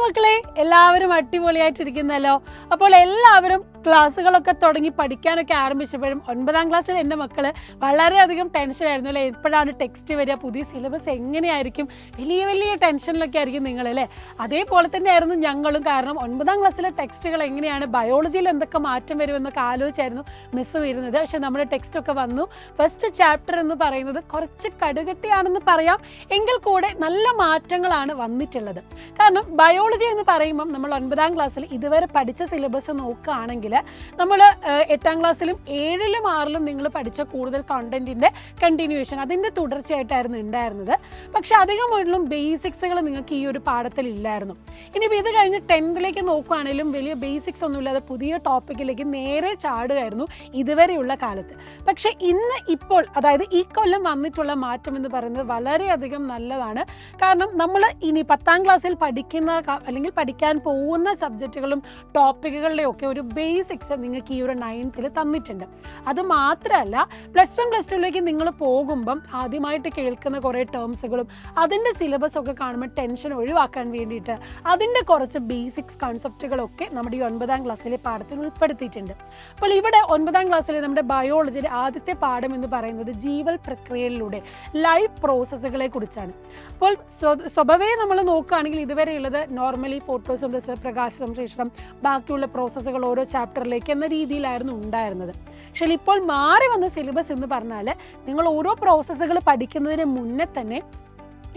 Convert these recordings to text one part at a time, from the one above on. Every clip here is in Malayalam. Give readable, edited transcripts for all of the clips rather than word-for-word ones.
മക്കളെ, എല്ലാവരും അടിപൊളിയായിട്ടിരിക്കുന്നല്ലോ. അപ്പോൾ എല്ലാവരും ക്ലാസ്സുകളൊക്കെ തുടങ്ങി പഠിക്കാനൊക്കെ ആരംഭിച്ചപ്പോഴും 9ാം ക്ലാസ്സിൽ എൻ്റെ മക്കള് വളരെയധികം ടെൻഷനായിരുന്നു അല്ലേ. എപ്പോഴാണ് ടെക്സ്റ്റ് വരിക, പുതിയ സിലബസ് എങ്ങനെയായിരിക്കും, വലിയ വലിയ ടെൻഷനിലൊക്കെ ആയിരിക്കും നിങ്ങളല്ലേ. അതേപോലെ തന്നെയായിരുന്നു ഞങ്ങളും. കാരണം 9ാം ക്ലാസ്സിലെ ടെക്സ്റ്റുകൾ എങ്ങനെയാണ്, ബയോളജിയിൽ എന്തൊക്കെ മാറ്റം വരുമെന്നൊക്കെ ആലോചിച്ചായിരുന്നു മിസ്സ് വരുന്നത്. പക്ഷെ നമ്മുടെ ടെക്സ്റ്റൊക്കെ വന്നു. ഫസ്റ്റ് ചാപ്റ്റർ എന്ന് പറയുന്നത് കുറച്ച് കടുകട്ടിയാണെന്ന് പറയാം, എങ്കിൽ കൂടെ നല്ല മാറ്റങ്ങളാണ് വന്നിട്ടുള്ളത്. കാരണം ബയോളജി എന്ന് പറയുമ്പം നമ്മൾ 9ാം ക്ലാസ്സിൽ ഇതുവരെ പഠിച്ച സിലബസ് നോക്കുകയാണെങ്കിൽ നമ്മൾ 8ാം ക്ലാസ്സിലും 7ലും 6ലും നിങ്ങൾ പഠിച്ച കൂടുതൽ കണ്ടന്റിന്റെ കണ്ടിന്യൂവേഷൻ, അതിന്റെ തുടർച്ചയായിട്ടായിരുന്നു ഉണ്ടായിരുന്നത്. പക്ഷെ അധികമായിട്ടും ബേസിക്സുകൾ നിങ്ങൾക്ക് ഈ ഒരു പാഠത്തിൽ ഇല്ലായിരുന്നു. ഇനിയിപ്പോൾ ഇത് കഴിഞ്ഞ് 10th നോക്കുകയാണെങ്കിലും വലിയ ബേസിക്സ് ഒന്നുമില്ലാതെ പുതിയ ടോപ്പിക്കിലേക്ക് നേരെ ചാടുകയായിരുന്നു ഇതുവരെയുള്ള കാലത്ത്. പക്ഷെ ഇപ്പോൾ അതായത് ഈ കൊല്ലം വന്നിട്ടുള്ള മാറ്റം എന്ന് പറയുന്നത് വളരെയധികം നല്ലതാണ്. കാരണം നമ്മൾ ഇനി 10ാം ക്ലാസ്സിൽ പഠിക്കുന്ന അല്ലെങ്കിൽ പഠിക്കാൻ പോകുന്ന സബ്ജക്റ്റുകളും ടോപ്പിക്കുകളുടെയും ഒക്കെ ഒരു ബേസിക്സ് നിങ്ങൾക്ക് ഈ ഒരു 9th തന്നിട്ടുണ്ട്. അത് മാത്രമല്ല, +1 +2 നിങ്ങൾ പോകുമ്പം ആദ്യമായിട്ട് കേൾക്കുന്ന കുറേ ടേംസുകളും അതിൻ്റെ സിലബസ് ഒക്കെ കാണുമ്പോൾ ടെൻഷൻ ഒഴിവാക്കാൻ വേണ്ടിയിട്ട് അതിൻ്റെ കുറച്ച് ബേസിക്സ് കൺസെപ്റ്റുകളൊക്കെ നമ്മുടെ ഈ 9ാം ക്ലാസ്സിലെ പാഠത്തിൽ ഉൾപ്പെടുത്തിയിട്ടുണ്ട്. അപ്പോൾ ഇവിടെ 9ാം ക്ലാസ്സിലെ നമ്മുടെ ബയോളജിയുടെ ആദ്യത്തെ പാഠം എന്ന് പറയുന്നത് ജീവൽ പ്രക്രിയയിലൂടെ ലൈഫ് പ്രോസസ്സുകളെ കുറിച്ചാണ്. അപ്പോൾ സ്വഭാവേ നമ്മൾ നോക്കുകയാണെങ്കിൽ ഇതുവരെയുള്ളത് നോർമലി ഫോട്ടോസിന്തസിസ്, പ്രകാശ സംശ്ലേഷണം, ബാക്കിയുള്ള പ്രോസസ്സുകൾ ഓരോ ചാപ്റ്ററിലേക്ക് എന്ന രീതിയിലായിരുന്നു ഉണ്ടായിരുന്നത്. പക്ഷേ ഇപ്പോൾ മാറി വന്ന സിലബസ് എന്ന് പറഞ്ഞാൽ നിങ്ങൾ ഓരോ പ്രോസസ്സുകൾ പഠിക്കുന്നതിന് മുന്നേ തന്നെ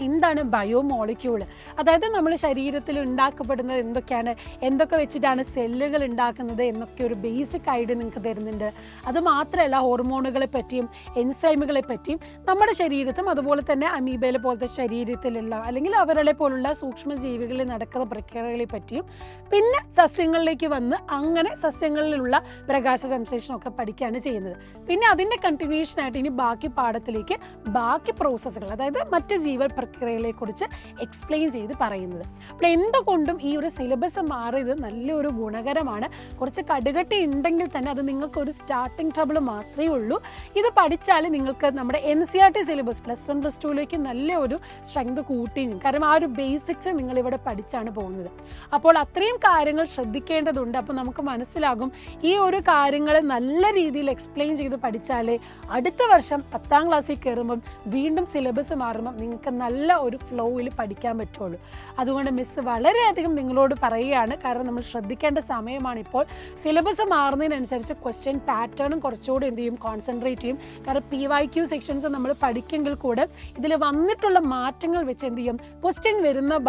എന്താണ് ബയോമോളിക്യൂൾ, അതായത് നമ്മൾ ശരീരത്തിൽ ഉണ്ടാക്കപ്പെടുന്നത് എന്തൊക്കെയാണ്, എന്തൊക്കെ വെച്ചിട്ടാണ് സെല്ലുകൾ ഉണ്ടാക്കുന്നത് എന്നൊക്കെ ഒരു ബേസിക് ഐഡിയ നിങ്ങൾക്ക് തരുന്നുണ്ട്. അതുമാത്രമല്ല, ഹോർമോണുകളെ പറ്റിയും എൻസൈമുകളെ പറ്റിയും നമ്മുടെ ശരീരത്തും അതുപോലെ തന്നെ അമീബയിലെ പോലത്തെ ശരീരത്തിലുള്ള അല്ലെങ്കിൽ അവരുടെ പോലുള്ള സൂക്ഷ്മജീവികളിൽ നടക്കുന്ന പ്രക്രിയകളെ പറ്റിയും, പിന്നെ സസ്യങ്ങളിലേക്ക് വന്ന് അങ്ങനെ സസ്യങ്ങളിലുള്ള പ്രകാശ സംശ്ലേഷണമൊക്കെ പഠിക്കുകയാണ് ചെയ്യുന്നത്. പിന്നെ അതിൻ്റെ കണ്ടിന്യൂഷനായിട്ട് ഇനി ബാക്കി പാഠത്തിലേക്ക് ബാക്കി പ്രോസസ്സുകൾ, അതായത് മറ്റ് ജീവൽ പ്രക്രിയകളെ കുറിച്ച് എക്സ്പ്ലെയിൻ ചെയ്ത് പറയുന്നത്. അപ്പോൾ എന്തുകൊണ്ടും ഈ ഒരു സിലബസ് മാറിയത് നല്ലൊരു ഗുണകരമാണ്. കുറച്ച് കടുകട്ടി ഉണ്ടെങ്കിൽ തന്നെ അത് നിങ്ങൾക്കൊരു സ്റ്റാർട്ടിങ് ട്രബിൾ മാത്രമേ ഉള്ളൂ. ഇത് പഠിച്ചാൽ നിങ്ങൾക്ക് നമ്മുടെ NCERT സിലബസ് +1 +2 നല്ലൊരു സ്ട്രെങ്ത് കൂട്ടിയും, കാരണം ആ ഒരു ബേസിക്സ് നിങ്ങളിവിടെ പഠിച്ചാണ് പോകുന്നത്. അപ്പോൾ അത്രയും കാര്യങ്ങൾ ശ്രദ്ധിക്കേണ്ടതുണ്ട്. അപ്പോൾ നമുക്ക് മനസ്സിലാകും ഈ ഒരു കാര്യങ്ങൾ നല്ല രീതിയിൽ എക്സ്പ്ലെയിൻ ചെയ്ത് പഠിച്ചാലേ അടുത്ത വർഷം 10ാം ക്ലാസ്സിൽ കയറുമ്പം വീണ്ടും സിലബസ് മാറുമ്പം നിങ്ങൾക്ക് നല്ല ഒരു ഫ്ലോയിൽ പഠിക്കാൻ പറ്റുള്ളൂ. അതുകൊണ്ട് മിസ് വളരെയധികം നിങ്ങളോട് പറയുകയാണ്. കാരണം നമ്മൾ ശ്രദ്ധിക്കേണ്ട സമയമാണ് ഇപ്പോൾ. സിലബസ് മാറുന്നതിനനുസരിച്ച് ക്വസ്റ്റ്യൻ പാറ്റേണും കുറച്ചുകൂടി എന്ത് ചെയ്യും, കോൺസെൻട്രേറ്റ് ചെയ്യും. കാരണം PYQ സെക്ഷൻസ് നമ്മൾ പഠിക്കുമെങ്കിൽ കൂടെ ഇതിൽ വന്നിട്ടുള്ള മാറ്റങ്ങൾ വെച്ച് എന്ത് ചെയ്യും, ക്വസ്റ്റ്യൻ വരുന്ന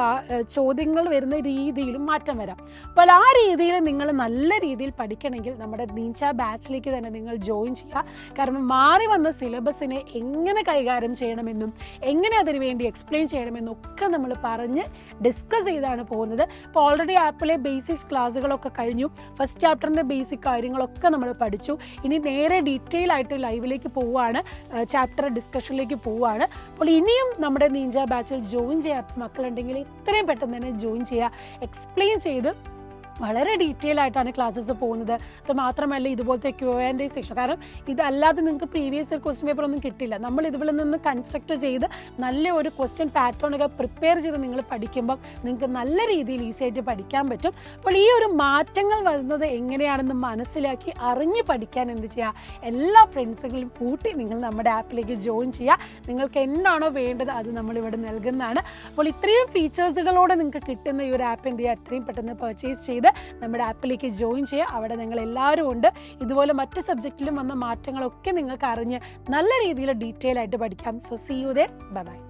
ചോദ്യങ്ങൾ വരുന്ന രീതിയിലും മാറ്റം വരാം. അപ്പോൾ ആ രീതിയിൽ നിങ്ങൾ നല്ല രീതിയിൽ പഠിക്കണമെങ്കിൽ നമ്മുടെ നീച്ച ബാച്ചിലേക്ക് തന്നെ നിങ്ങൾ ജോയിൻ ചെയ്യുക. കാരണം മാറി വന്ന സിലബസിനെ എങ്ങനെ കൈകാര്യം ചെയ്യണമെന്നും എങ്ങനെ അതിനു വേണ്ടി എക്സ്പ്ലെയിൻ ചെയ്യണമെന്നൊക്കെ നമ്മൾ പറഞ്ഞ് ഡിസ്കസ് ചെയ്താണ് പോകുന്നത്. ഇപ്പോൾ ഓൾറെഡി ആപ്പിലെ ബേസിക്സ് ക്ലാസ്സുകളൊക്കെ കഴിഞ്ഞു. ഫസ്റ്റ് ചാപ്റ്ററിൻ്റെ ബേസിക് കാര്യങ്ങളൊക്കെ നമ്മൾ പഠിച്ചു. ഇനി നേരെ ഡീറ്റെയിൽ ആയിട്ട് ലൈവിലേക്ക് പോവുകയാണ്, ചാപ്റ്റർ ഡിസ്കഷനിലേക്ക് പോവുകയാണ്. അപ്പോൾ ഇനിയും നമ്മുടെ നീഞ്ച ബാച്ചിൽ ജോയിൻ ചെയ്യാത്ത മക്കളുണ്ടെങ്കിൽ എത്രയും പെട്ടെന്ന് തന്നെ ജോയിൻ ചെയ്യുക. എക്സ്പ്ലെയിൻ ചെയ്ത് വളരെ ഡീറ്റെയിൽ ആയിട്ടാണ് ക്ലാസ്സസ് പോകുന്നത്. അത് മാത്രമല്ല ഇതുപോലത്തെ Q&A സെക്ഷൻ, കാരണം ഇതല്ലാതെ നിങ്ങൾക്ക് പ്രീവിയസ് ഇയർ ക്വസ്റ്റ്യൻ പേപ്പർ ഒന്നും കിട്ടില്ല. നമ്മൾ ഇതിൽ നിന്ന് കൺസ്ട്രക്ട് ചെയ്ത് നല്ല ഒരു ക്വസ്റ്റ്യൻ പാറ്റേൺ ഒക്കെ പ്രിപ്പയർ ചെയ്ത് നിങ്ങൾ പഠിക്കുമ്പം നിങ്ങൾക്ക് നല്ല രീതിയിൽ ഈസി ആയിട്ട് പഠിക്കാൻ പറ്റും. അപ്പോൾ ഈ ഒരു മാറ്റങ്ങൾ വരുന്നത് എങ്ങനെയാണെന്ന് മനസ്സിലാക്കി അറിഞ്ഞ് പഠിക്കാൻ എന്ത് ചെയ്യുക, എല്ലാ ഫ്രണ്ട്സുകളും കൂട്ടി നിങ്ങൾ നമ്മുടെ ആപ്പിലേക്ക് ജോയിൻ ചെയ്യുക. നിങ്ങൾക്ക് എന്താണോ വേണ്ടത് അത് നമ്മളിവിടെ നൽകുന്നതാണ്. അപ്പോൾ ഇത്രയും ഫീച്ചേഴ്സുകളോടെ നിങ്ങൾക്ക് കിട്ടുന്ന ഈ ഒരു ആപ്പ് എന്ത് ചെയ്യുക, എത്രയും പെട്ടെന്ന് പർച്ചേസ് ചെയ്ത് നമ്മുടെ ആപ്പിലേക്ക് ജോയിൻ ചെയ്യുക. അവിടെ നിങ്ങൾ എല്ലാവരും ഉണ്ട്. ഇതുപോലെ മറ്റ് സബ്ജക്റ്റിലും വന്ന മാറ്റങ്ങളൊക്കെ നിങ്ങൾക്ക് അറിഞ്ഞ് നല്ല രീതിയിൽ ഡീറ്റെയിൽ ആയിട്ട് പഠിക്കാം. So see you there. Bye by.